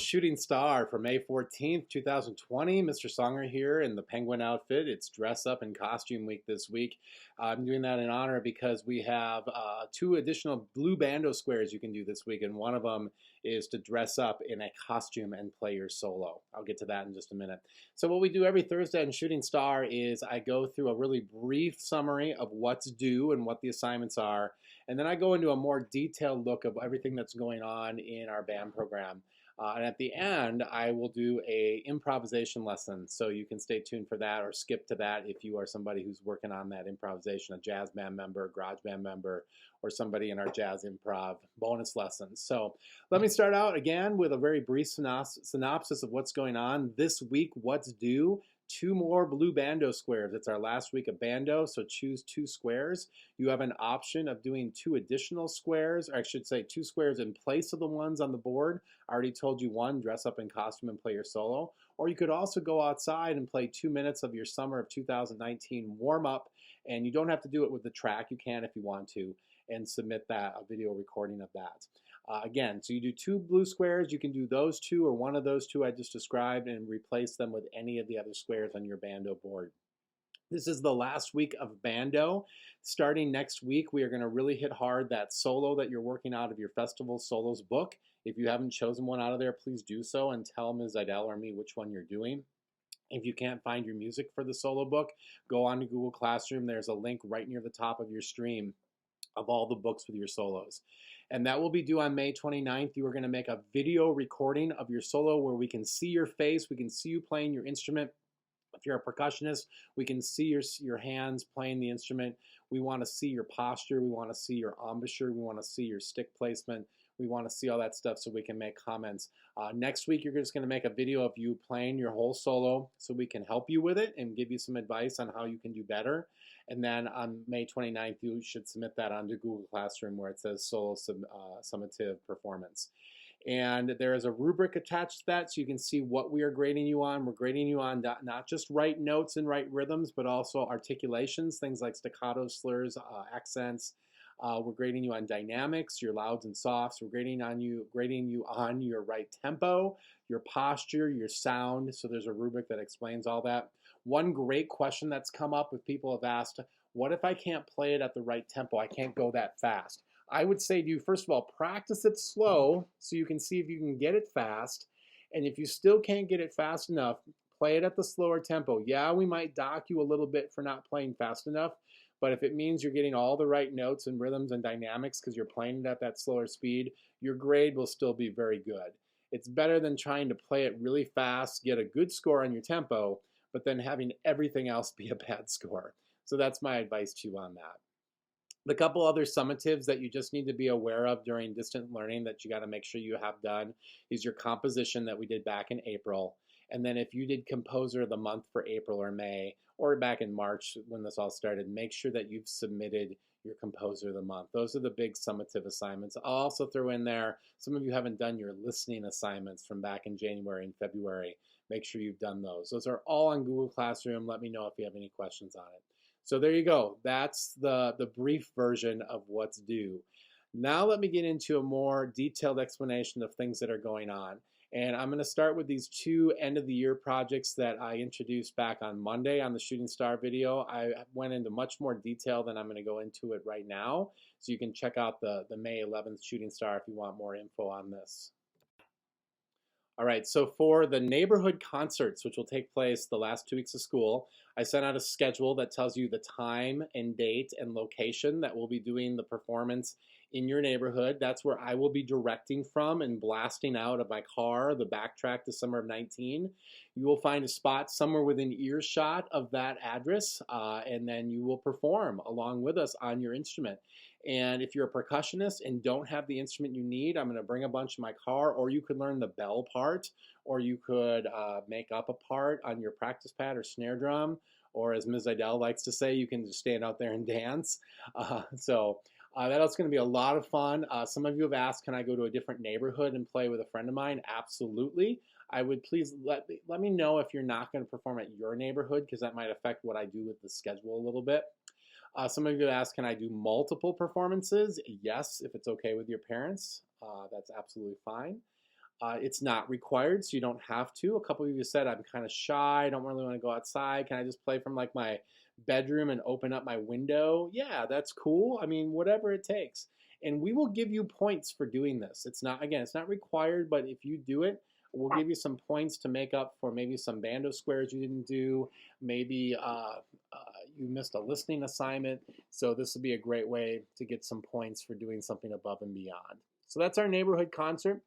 Shooting Star for May 14th, 2020. Mr. Songer here in the penguin outfit. It's dress up and costume week this week. I'm doing that in honor because we have two additional blue bando squares you can do this week, and one of them is to dress up in a costume and play your solo. I'll get to that in just a minute. So what we do every Thursday in Shooting Star is I go through a really brief summary of what's due and what the assignments are, and then I go into a more detailed look of everything that's going on in our band program. And at the end, I will do a improvisation lesson, so you can stay tuned for that or skip to that if you are somebody who's working on that improvisation, a jazz band member, garage band member, or somebody in our Jazz Improv bonus lessons. So let me start out again with a very brief synopsis of what's going on. This week, what's due? 2 more blue bando squares. It's our last week of bando, so choose 2 squares. You have an option of doing 2 additional squares, or I should say 2 squares in place of the ones on the board. I already told you one, dress up in costume and play your solo. Or you could also go outside and play 2 minutes of your summer of 2019 warm up, and you don't have to do it with the track. You can if you want to, and submit that, a video recording of that. Again, so you do 2 blue squares. You can do those 2 or one of those 2 I just described and replace them with any of the other squares on your bando board. This is the last week of bando. Starting next week, we are going to really hit hard that solo that you're working out of your festival solos book. If you haven't chosen one out of there, please do so and tell Ms. Idell or me which one you're doing. If you can't find your music for the solo book, go on to Google Classroom. There's a link right near the top of your stream of all the books with your solos. And that will be due on May 29th. You are going to make a video recording of your solo where we can see your face, we can see you playing your instrument. If you're a percussionist, we can see your hands playing the instrument. We want to see your posture, we want to see your embouchure, we want to see your stick placement. We want to see all that stuff so we can make comments. Next week, you're just going to make a video of you playing your whole solo so we can help you with it and give you some advice on how you can do better. And then on May 29th, you should submit that onto Google Classroom where it says solo summative performance. And there is a rubric attached to that so you can see what we are grading you on. We're grading you on not just right notes and right rhythms, but also articulations, things like staccato, slurs, accents. We're grading you on dynamics, your louds and softs. We're grading you on your right tempo, your posture, your sound. So there's a rubric that explains all that. One great question that's come up with people have asked, what if I can't play it at the right tempo? I can't go that fast. I would say to you, first of all, practice it slow so you can see if you can get it fast. And if you still can't get it fast enough, play it at the slower tempo. Yeah, we might dock you a little bit for not playing fast enough, but if it means you're getting all the right notes and rhythms and dynamics because you're playing it at that slower speed, your grade will still be very good. It's better than trying to play it really fast, get a good score on your tempo, but then having everything else be a bad score. So that's my advice to you on that. The couple other summatives that you just need to be aware of during distant learning that you got to make sure you have done is your composition that we did back in April. And then if you did Composer of the Month for April or May, or back in March when this all started, make sure that you've submitted your Composer of the Month. Those are the big summative assignments. I'll also throw in there, some of you haven't done your listening assignments from back in January and February. Make sure you've done those. Those are all on Google Classroom. Let me know if you have any questions on it. So there you go. That's the brief version of what's due. Now let me get into a more detailed explanation of things that are going on. And I'm going to start with these 2 end-of-the-year projects that I introduced back on Monday on the Shooting Star video. I went into much more detail than I'm going to go into it right now. So you can check out the May 11th Shooting Star if you want more info on this. All right, so for the neighborhood concerts, which will take place the last 2 weeks of school, I sent out a schedule that tells you the time and date and location that we'll be doing the performance in your neighborhood. That's where I will be directing from and blasting out of my car, the backtrack to summer of 19. You will find a spot somewhere within earshot of that address, and then you will perform along with us on your instrument. And if you're a percussionist and don't have the instrument you need, I'm going to bring a bunch in my car, or you could learn the bell part, or you could make up a part on your practice pad or snare drum, or as Ms. Idell likes to say, you can just stand out there and dance. That's going to be a lot of fun. Some of you have asked, can I go to a different neighborhood and play with a friend of mine? Absolutely. I would please let me know if you're not going to perform at your neighborhood, because that might affect what I do with the schedule a little bit. Some of you ask, can I do multiple performances? Yes, if it's okay with your parents. That's absolutely fine. It's not required, so you don't have to. A couple of you said, I'm kind of shy, I don't really want to go outside. Can I just play from like my bedroom and open up my window? Yeah, that's cool. I mean, whatever it takes. And we will give you points for doing this. It's not, again, it's not required, but if you do it, we'll give you some points to make up for maybe some bando squares you didn't do. Maybe you missed a listening assignment. So this would be a great way to get some points for doing something above and beyond. So that's our neighborhood concert.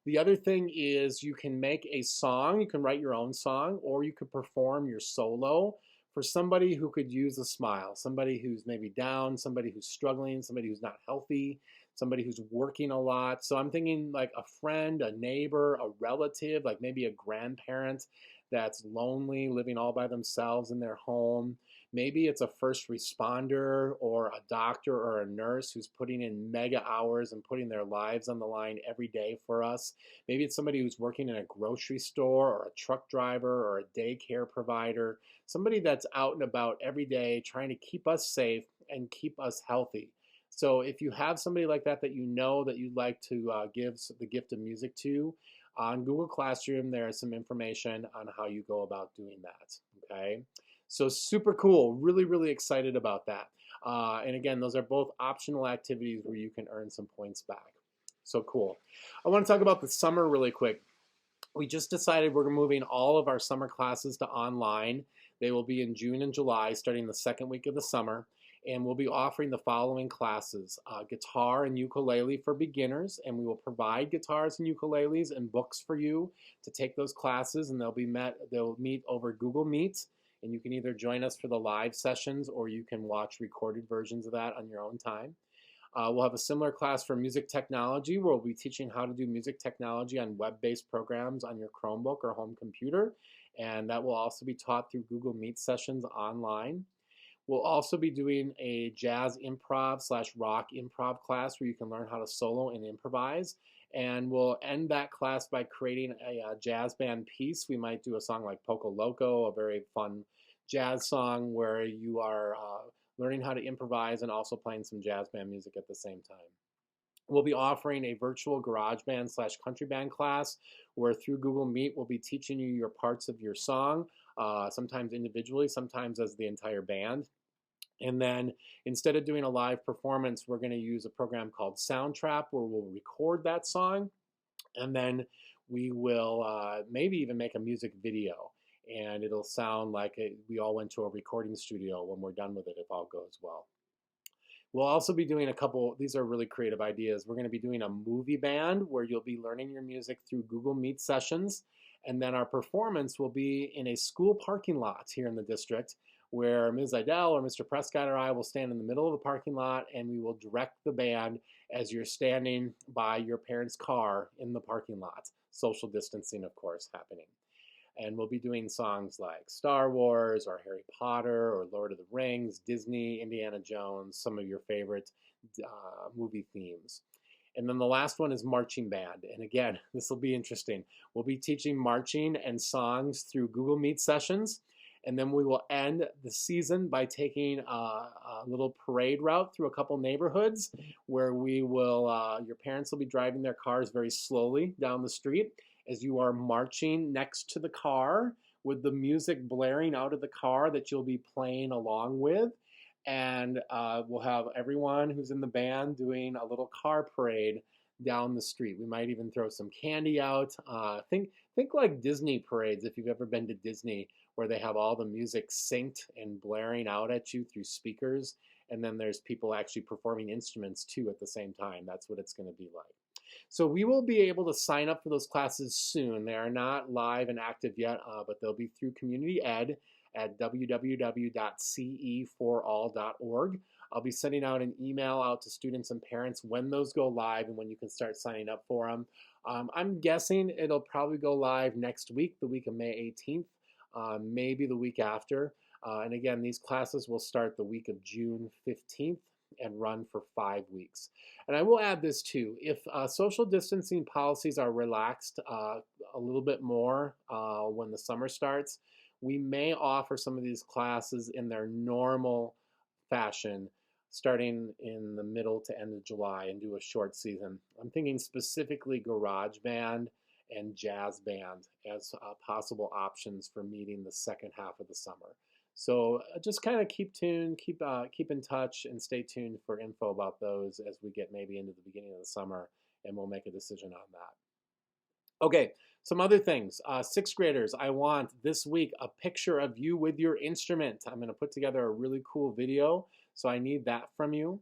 The other thing is you can make a song, you can write your own song, or you could perform your solo for somebody who could use a smile, somebody who's maybe down, somebody who's struggling, somebody who's not healthy, somebody who's working a lot. So I'm thinking like a friend, a neighbor, a relative, like maybe a grandparent that's lonely, living all by themselves in their home. Maybe it's a first responder or a doctor or a nurse who's putting in mega hours and putting their lives on the line every day for us. Maybe it's somebody who's working in a grocery store or a truck driver or a daycare provider, somebody that's out and about every day trying to keep us safe and keep us healthy. So if you have somebody like that that you know that you'd like to give the gift of music to, on Google Classroom, there is some information on how you go about doing that, okay? So super cool, really, really excited about that. And again, those are both optional activities where you can earn some points back. So cool. I want to talk about the summer really quick. We just decided we're moving all of our summer classes to online. They will be in June and July, starting the second week of the summer. And we'll be offering the following classes: guitar and ukulele for beginners, and we will provide guitars and ukuleles and books for you to take those classes, and they'll meet over Google Meet, and you can either join us for the live sessions or you can watch recorded versions of that on your own time. We'll have a similar class for music technology where we'll be teaching how to do music technology on web-based programs on your Chromebook or home computer, and that will also be taught through Google Meet sessions online. We'll also be doing a jazz improv / rock improv class where you can learn how to solo and improvise. And we'll end that class by creating a jazz band piece. We might do a song like Poco Loco, a very fun jazz song where you are learning how to improvise and also playing some jazz band music at the same time. We'll be offering a virtual garage band / country band class where through Google Meet we'll be teaching you your parts of your song, sometimes individually, sometimes as the entire band. And then instead of doing a live performance, we're going to use a program called Soundtrap where we'll record that song, and then we will maybe even make a music video. And it'll sound like we all went to a recording studio when we're done with it if all goes well. We'll also be doing these are really creative ideas. We're going to be doing a movie band where you'll be learning your music through Google Meet sessions. And then our performance will be in a school parking lot here in the district where Ms. Idell or Mr. Prescott or I will stand in the middle of the parking lot and we will direct the band as you're standing by your parents' car in the parking lot. Social distancing, of course, happening. And we'll be doing songs like Star Wars or Harry Potter or Lord of the Rings, Disney, Indiana Jones, some of your favorite movie themes. And then the last one is marching band. And again, this will be interesting. We'll be teaching marching and songs through Google Meet sessions. And then we will end the season by taking a little parade route through a couple neighborhoods where your parents will be driving their cars very slowly down the street as you are marching next to the car with the music blaring out of the car that you'll be playing along with. And we'll have everyone who's in the band doing a little car parade down the street. We might even throw some candy out. Think like Disney parades, if you've ever been to Disney, where they have all the music synced and blaring out at you through speakers. And then there's people actually performing instruments too at the same time. That's what it's going to be like. So we will be able to sign up for those classes soon. They are not live and active yet, but they'll be through Community Ed at www.ceforall.org. I'll be sending out an email out to students and parents when those go live and when you can start signing up for them. I'm guessing it'll probably go live next week, the week of May 18th, maybe the week after. And again, these classes will start the week of June 15th and run for 5 weeks. And I will add this too. If social distancing policies are relaxed a little bit more when the summer starts, we may offer some of these classes in their normal fashion starting in the middle to end of July and do a short season. I'm thinking specifically garage band and jazz band as possible options for meeting the second half of the summer. So just kind of keep tuned, keep in touch, and stay tuned for info about those as we get maybe into the beginning of the summer, and we'll make a decision on that. Okay, some other things. Sixth graders, I want this week a picture of you with your instrument. I'm going to put together a really cool video, so I need that from you.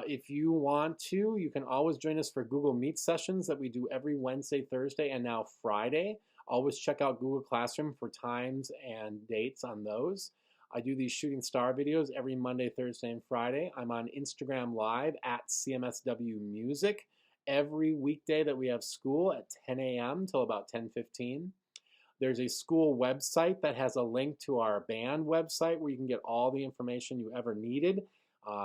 If you want to, you can always join us for Google Meet sessions that we do every Wednesday, Thursday, and now Friday. Always check out Google Classroom for times and dates on those. I do these shooting star videos every Monday, Thursday, and Friday. I'm on Instagram Live at CMSW Music every weekday that we have school at 10 a.m. till about 10:15. There's a school website that has a link to our band website where you can get all the information you ever needed.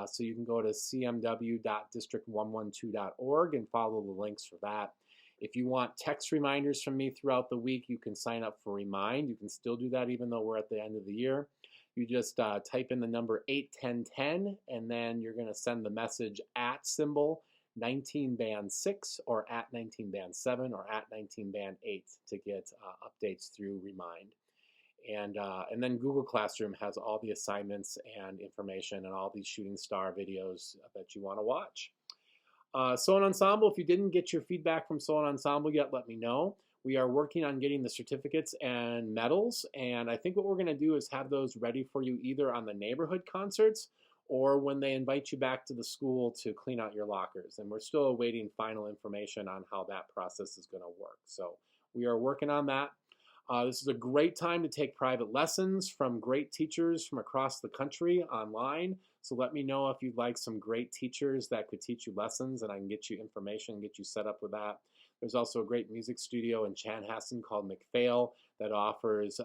So you can go to cmw.district112.org and follow the links for that. If you want text reminders from me throughout the week, you can sign up for Remind. You can still do that even though we're at the end of the year. You just type in the number 81010, and then you're going to send the message at symbol 19band6 or at 19band7 or at 19band8 to get updates through Remind. And then Google Classroom has all the assignments and information and all these shooting star videos that you want to watch. Solo Ensemble, if you didn't get your feedback from Solo Ensemble yet, let me know. We are working on getting the certificates and medals, and I think what we're going to do is have those ready for you either on the neighborhood concerts or when they invite you back to the school to clean out your lockers. And we're still awaiting final information on how that process is going to work. So we are working on that. This is a great time to take private lessons from great teachers from across the country online. So let me know if you'd like some great teachers that could teach you lessons, and I can get you information, get you set up with that. There's also a great music studio in Chanhassen called McPhail that offers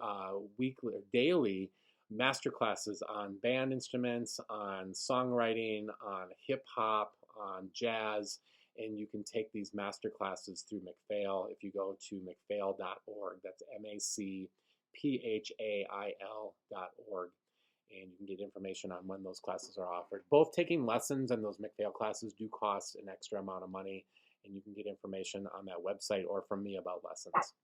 weekly or daily master classes on band instruments, on songwriting, on hip hop, on jazz. And you can take these master classes through McPhail if you go to mcphail.org. That's MACPHAIL.org. And you can get information on when those classes are offered. Both taking lessons and those McPhail classes do cost an extra amount of money, and you can get information on that website or from me about lessons.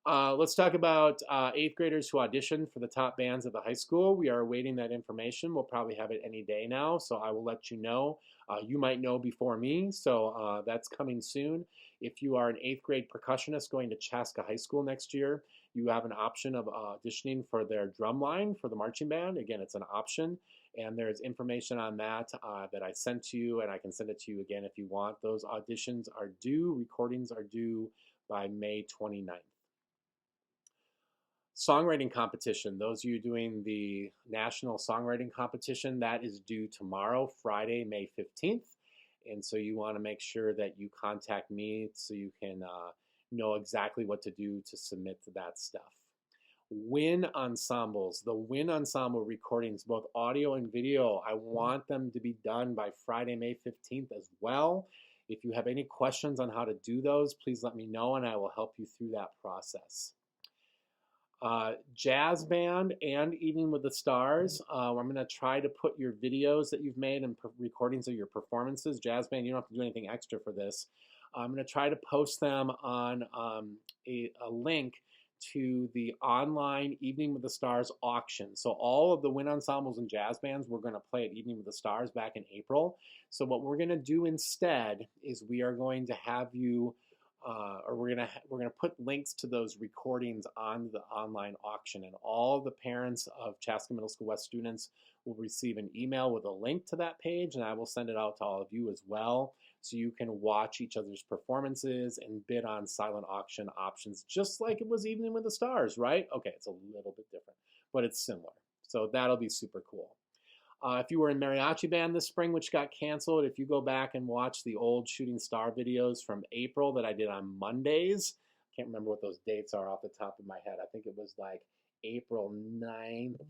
Let's talk about 8th graders who auditioned for the top bands at the high school. We are awaiting that information. We'll probably have it any day now, so I will let you know. You might know before me, so that's coming soon. If you are an 8th grade percussionist going to Chaska High School next year, you have an option of auditioning for their drum line for the marching band. Again, it's an option, and there's information on that that I sent to you, and I can send it to you again if you want. Those auditions are due, recordings are due by May 29th. Songwriting competition, those of you doing the national songwriting competition, that is due tomorrow, Friday, May 15th. And so you want to make sure that you contact me so you can know exactly what to do to submit to that stuff. Wind ensembles, the wind ensemble recordings, both audio and video, I want them to be done by Friday, May 15th as well. If you have any questions on how to do those, please let me know and I will help you through that process. Jazz band and Evening with the Stars. I'm going to try to put your videos that you've made and recordings of your performances. Jazz band, you don't have to do anything extra for this. I'm going to try to post them on a link to the online Evening with the Stars auction. So all of the wind ensembles and jazz bands we're going to play at Evening with the Stars back in April. So what we're going to do instead is we are going to have you we're gonna put links to those recordings on the online auction, and all the parents of Chaska Middle School West students will receive an email with a link to that page, and I will send it out to all of you as well, so you can watch each other's performances and bid on silent auction options, just like it was Evening with the Stars, right? Okay, it's a little bit different, but it's similar. So that'll be super cool. If you were in mariachi band this spring, which got canceled, if you go back and watch the old shooting star videos from April that I did on Mondays, can't remember what those dates are off the top of my head. I think it was like April 9th,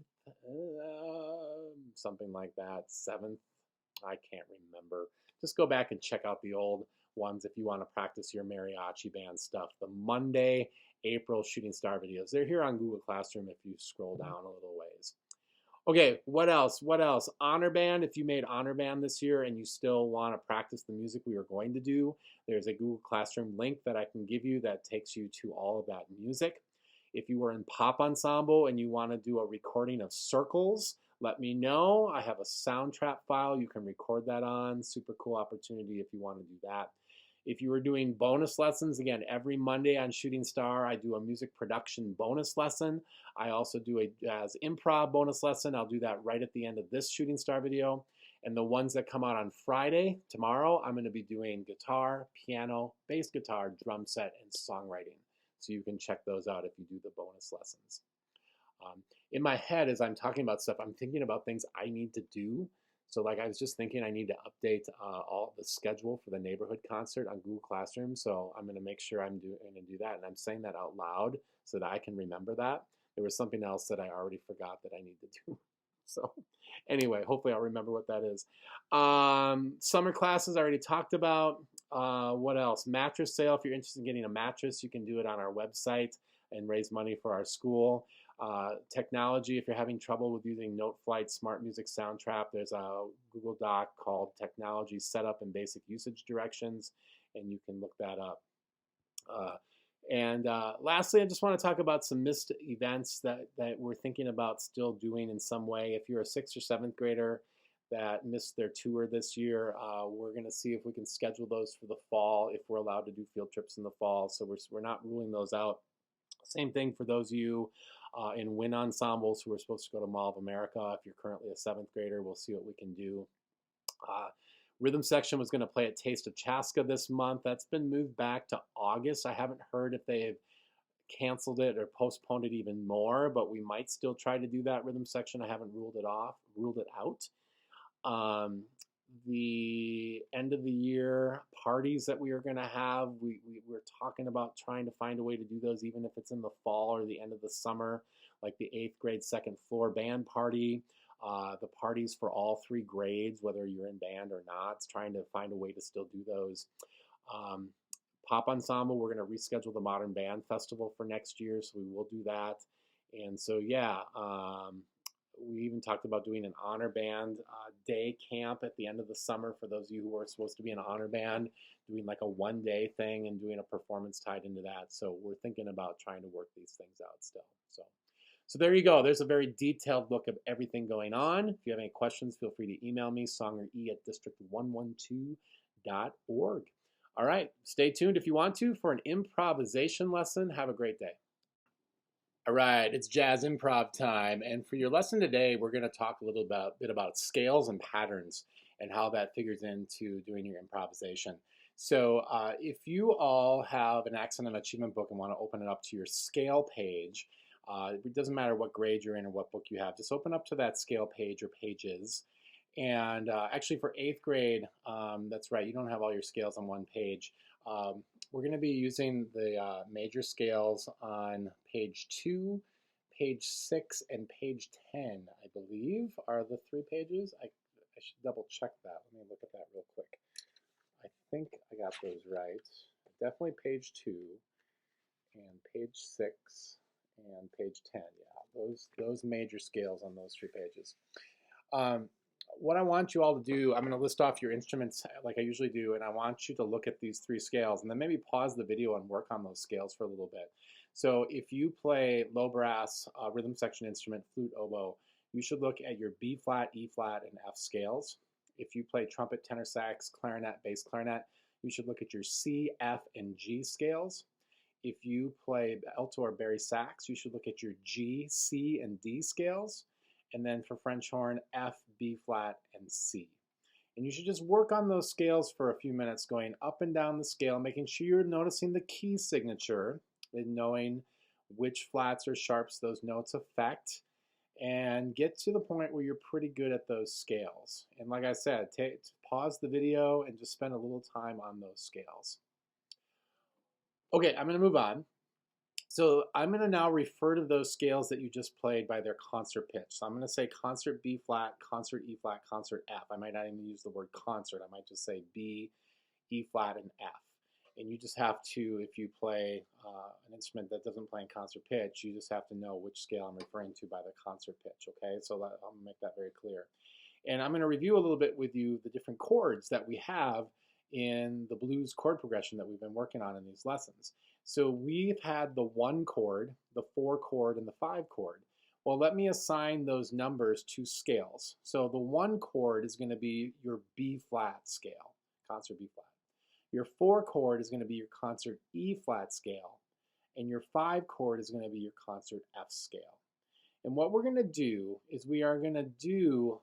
something like that, 7th. I can't remember. Just go back and check out the old ones if you want to practice your mariachi band stuff. The Monday, April shooting star videos. They're here on Google Classroom if you scroll down a little ways. Okay, what else? What else? Honor band. If you made honor band this year and you still want to practice the music we are going to do, there's a Google Classroom link that I can give you that takes you to all of that music. If you were in pop ensemble and you want to do a recording of circles, let me know. I have a soundtrap file you can record that on. Super cool opportunity if you want to do that. If you were doing bonus lessons, again, every Monday on Shooting Star, I do a music production bonus lesson. I also do a Jazz Improv bonus lesson. I'll do that right at the end of this Shooting Star video. And the ones that come out on Friday, tomorrow, I'm going to be doing guitar, piano, bass guitar, drum set, and songwriting. So you can check those out if you do the bonus lessons. In my head, as I'm talking about stuff, I'm thinking about things I need to do. So like I was just thinking I need to update all the schedule for the neighborhood concert on Google Classroom. So I'm going to make sure I'm going to do that. And I'm saying that out loud so that I can remember that. There was something else that I already forgot that I need to do. So anyway, hopefully I'll remember what that is. Summer classes I already talked about. What else? Mattress sale. If you're interested in getting a mattress, you can do it on our website and raise money for our school. Technology, if you're having trouble with using Noteflight, Smart Music Soundtrap, there's a Google Doc called Technology Setup and Basic Usage Directions, and you can look that up. Lastly, I just want to talk about some missed events that we're thinking about still doing in some way. If you're a 6th or 7th grader that missed their tour this year, we're going to see if we can schedule those for the fall, if we're allowed to do field trips in the fall. So we're not ruling those out. Same thing for those of you in wind ensembles who are supposed to go to Mall of America. If you're currently a 7th grader, we'll see what we can do. Rhythm section was going to play at Taste of Chaska this month. That's been moved back to August. I haven't heard if they've canceled it or postponed it even more, but we might still try to do that rhythm section. I haven't ruled it out. The end of the year parties that we are going to have, we're talking about trying to find a way to do those even if it's in the fall or the end of the summer, like the 8th grade 2nd floor band party, the parties for all 3 grades, whether you're in band or not, trying to find a way to still do those. Pop ensemble, we're going to reschedule the Modern Band Festival for next year, so we will do that. And so yeah, we even talked about doing an honor band day camp at the end of the summer for those of you who are supposed to be in an honor band, doing like a 1-day thing and doing a performance tied into that. So we're thinking about trying to work these things out still. So there you go. There's a very detailed look of everything going on. If you have any questions, feel free to email me, songerie@district112.org. All right, stay tuned if you want to for an improvisation lesson. Have a great day. All right, it's Jazz Improv time, and for your lesson today, we're going to talk a little bit about scales and patterns and how that figures into doing your improvisation. So if you all have an Accent and Achievement book and want to open it up to your scale page, it doesn't matter what grade you're in or what book you have, just open up to that scale page or pages. And actually for 8th grade, that's right, you don't have all your scales on one page. We're going to be using the major scales on page 2, page 6, and page 10, I believe, are the 3 pages. I should double check that. Let me look at that real quick. I think I got those right. Definitely page 2, and page 6, and page 10. Yeah, those major scales on those 3 pages. What I want you all to do, I'm going to list off your instruments like I usually do, and I want you to look at these 3 scales and then maybe pause the video and work on those scales for a little bit. So if you play low brass, rhythm section instrument, flute, oboe, you should look at your B flat, E flat, and F scales. If you play trumpet, tenor sax, clarinet, bass clarinet, you should look at your C, F, and G scales. If you play alto or bari sax, you should look at your G, C, and D scales. And then for French horn, F, B flat, and C. And you should just work on those scales for a few minutes, going up and down the scale, making sure you're noticing the key signature and knowing which flats or sharps those notes affect, and get to the point where you're pretty good at those scales. And like I said, pause the video and just spend a little time on those scales. Okay, I'm going to move on. So I'm going to now refer to those scales that you just played by their concert pitch. So I'm going to say concert B flat, concert E flat, concert F. I might not even use the word concert. I might just say B, E flat, and F. And you just have to, if you play an instrument that doesn't play in concert pitch, you just have to know which scale I'm referring to by the concert pitch, okay? So I'll make that very clear. And I'm going to review a little bit with you the different chords that we have in the blues chord progression that we've been working on in these lessons. So we've had the 1 chord, the 4 chord, and the 5 chord. Well, let me assign those numbers to scales. So the 1 chord is going to be your B flat scale, concert B flat. Your 4 chord is going to be your concert E flat scale, and your 5 chord is going to be your concert F scale. And what we're going to do is we are going to do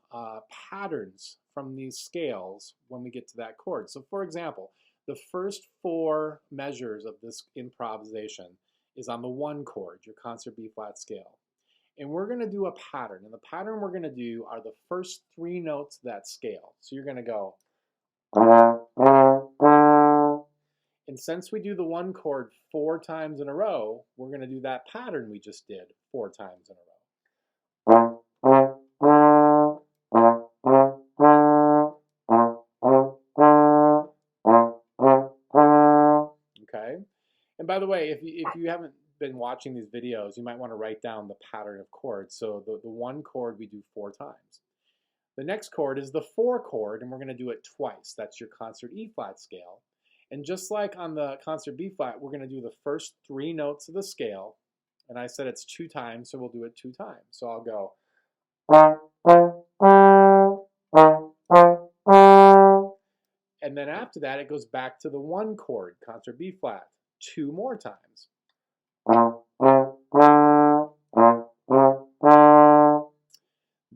patterns from these scales when we get to that chord. So for example, the first 4 measures of this improvisation is on the 1 chord, your concert B flat scale. And we're going to do a pattern. And the pattern we're going to do are the first 3 notes of that scale. So you're going to go. And since we do the 1 chord 4 times in a row, we're going to do that pattern we just did 4 times in a row. Okay. And by the way, if you haven't been watching these videos, you might want to write down the pattern of chords. So the 1 chord we do 4 times. The next chord is the 4 chord, and we're going to do it twice. That's your concert E flat scale. And just like on the concert B flat, we're going to do the first 3 notes of the scale. And I said it's 2 times, so we'll do it 2 times. So I'll go. And then after that, it goes back to the 1 chord, concert B flat, 2 more times.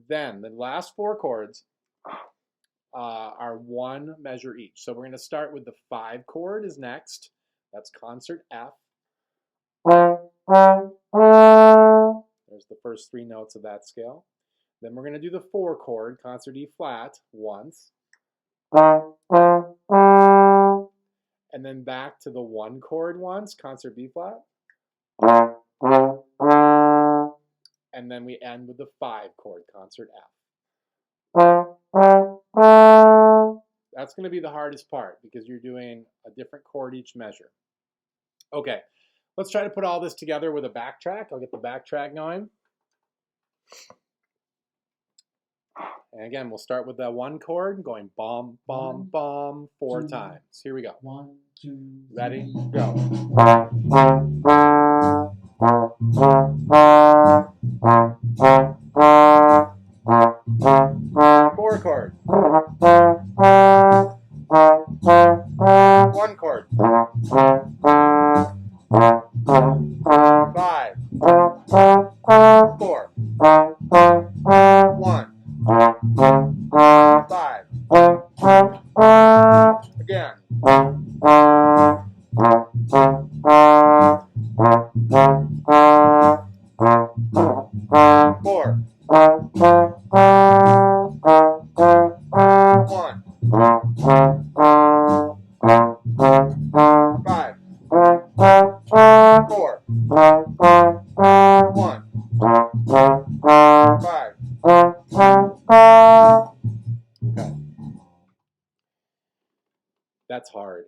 Then the last 4 chords are 1 measure each. So we're going to start with the 5 chord is next. That's concert F. There's the first 3 notes of that scale. Then we're going to do the 4 chord, concert E flat, once. And then back to the 1 chord once, concert B flat. And then we end with the 5 chord, concert F. That's going to be the hardest part because you're doing a different chord each measure. Okay, let's try to put all this together with a backtrack. I'll get the backtrack going. And again, we'll start with that 1 chord, going bomb, bomb, bomb 4 times. Here we go. 1, 2, ready, go. 4 chord. 1 chord. 5. 4. 1. 5. Again. 4. 1. 5. 4. 1. 5. Okay. That's hard.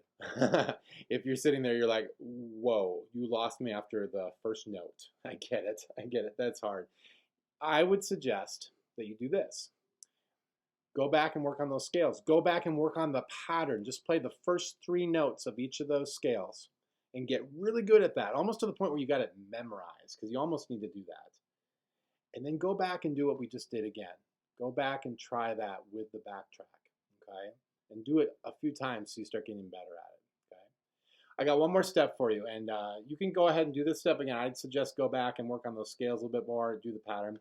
If you're sitting there, you're like, whoa, you lost me after the first note. I get it. I get it. That's hard. I would suggest that you do this. Go back and work on those scales. Go back and work on the pattern. Just play the first 3 notes of each of those scales and get really good at that, almost to the point where you got it memorized, because you almost need to do that. And then go back and do what we just did again. Go back and try that with the backtrack, okay? And do it a few times so you start getting better at it, okay? I got one more step for you, and you can go ahead and do this step again. I'd suggest go back and work on those scales a little bit more, do the pattern.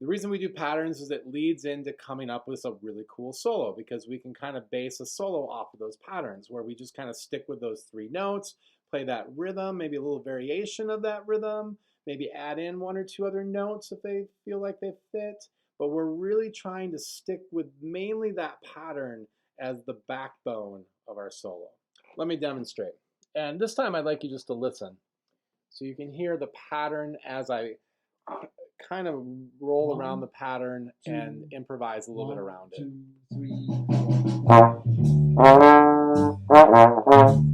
The reason we do patterns is it leads into coming up with a really cool solo, because we can kind of base a solo off of those patterns where we just kind of stick with those 3 notes, play that rhythm, maybe a little variation of that rhythm, maybe add in 1 or 2 other notes if they feel like they fit. But we're really trying to stick with mainly that pattern as the backbone of our solo. Let me demonstrate. And this time I'd like you just to listen so you can hear the pattern as I kind of roll around the pattern and improvise a little bit around it. 1, 2, 3,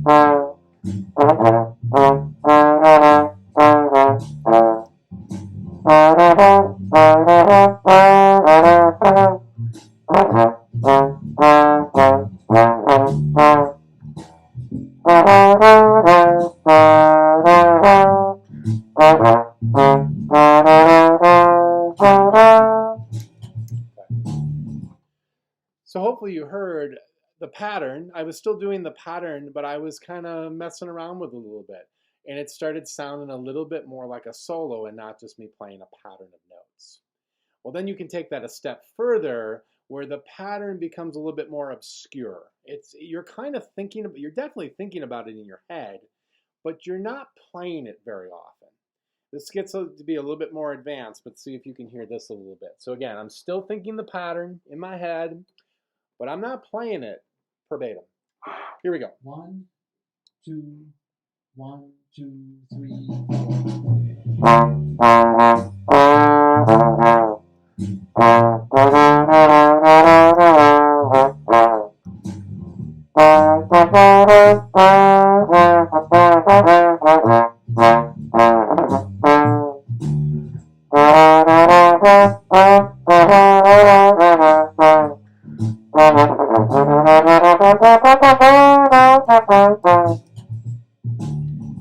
4. So hopefully you heard the pattern. I was still doing the pattern, but I was kind of messing around with it a little bit. And it started sounding a little bit more like a solo and not just me playing a pattern of notes. Well, then you can take that a step further where the pattern becomes a little bit more obscure. You're kind of thinking, you're definitely thinking about it in your head, but you're not playing it very often. This gets to be a little bit more advanced, but see if you can hear this a little bit. So again, I'm still thinking the pattern in my head, but I'm not playing it verbatim. Here we go. 1, 2, 1, 2, 3,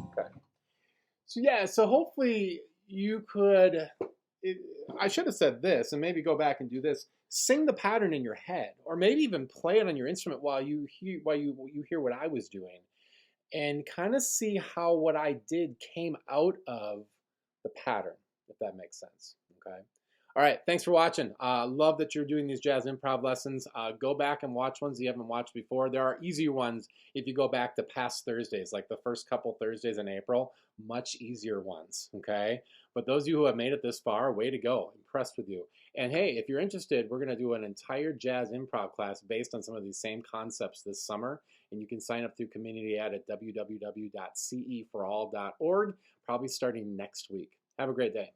Okay. So yeah, so hopefully you could. It, I should have said this, and maybe go back and do this. Sing the pattern in your head, or maybe even play it on your instrument while you hear what I was doing, and kind of see how what I did came out of the pattern, if that makes sense. Okay. All right. Thanks for watching. Love that you're doing these jazz improv lessons. Go back and watch ones you haven't watched before. There are easier ones if you go back to past Thursdays, like the first couple Thursdays in April. Much easier ones. Okay. But those of you who have made it this far, way to go. Impressed with you. And hey, if you're interested, we're going to do an entire jazz improv class based on some of these same concepts this summer. And you can sign up through Community Ed at www.ceforall.org, probably starting next week. Have a great day.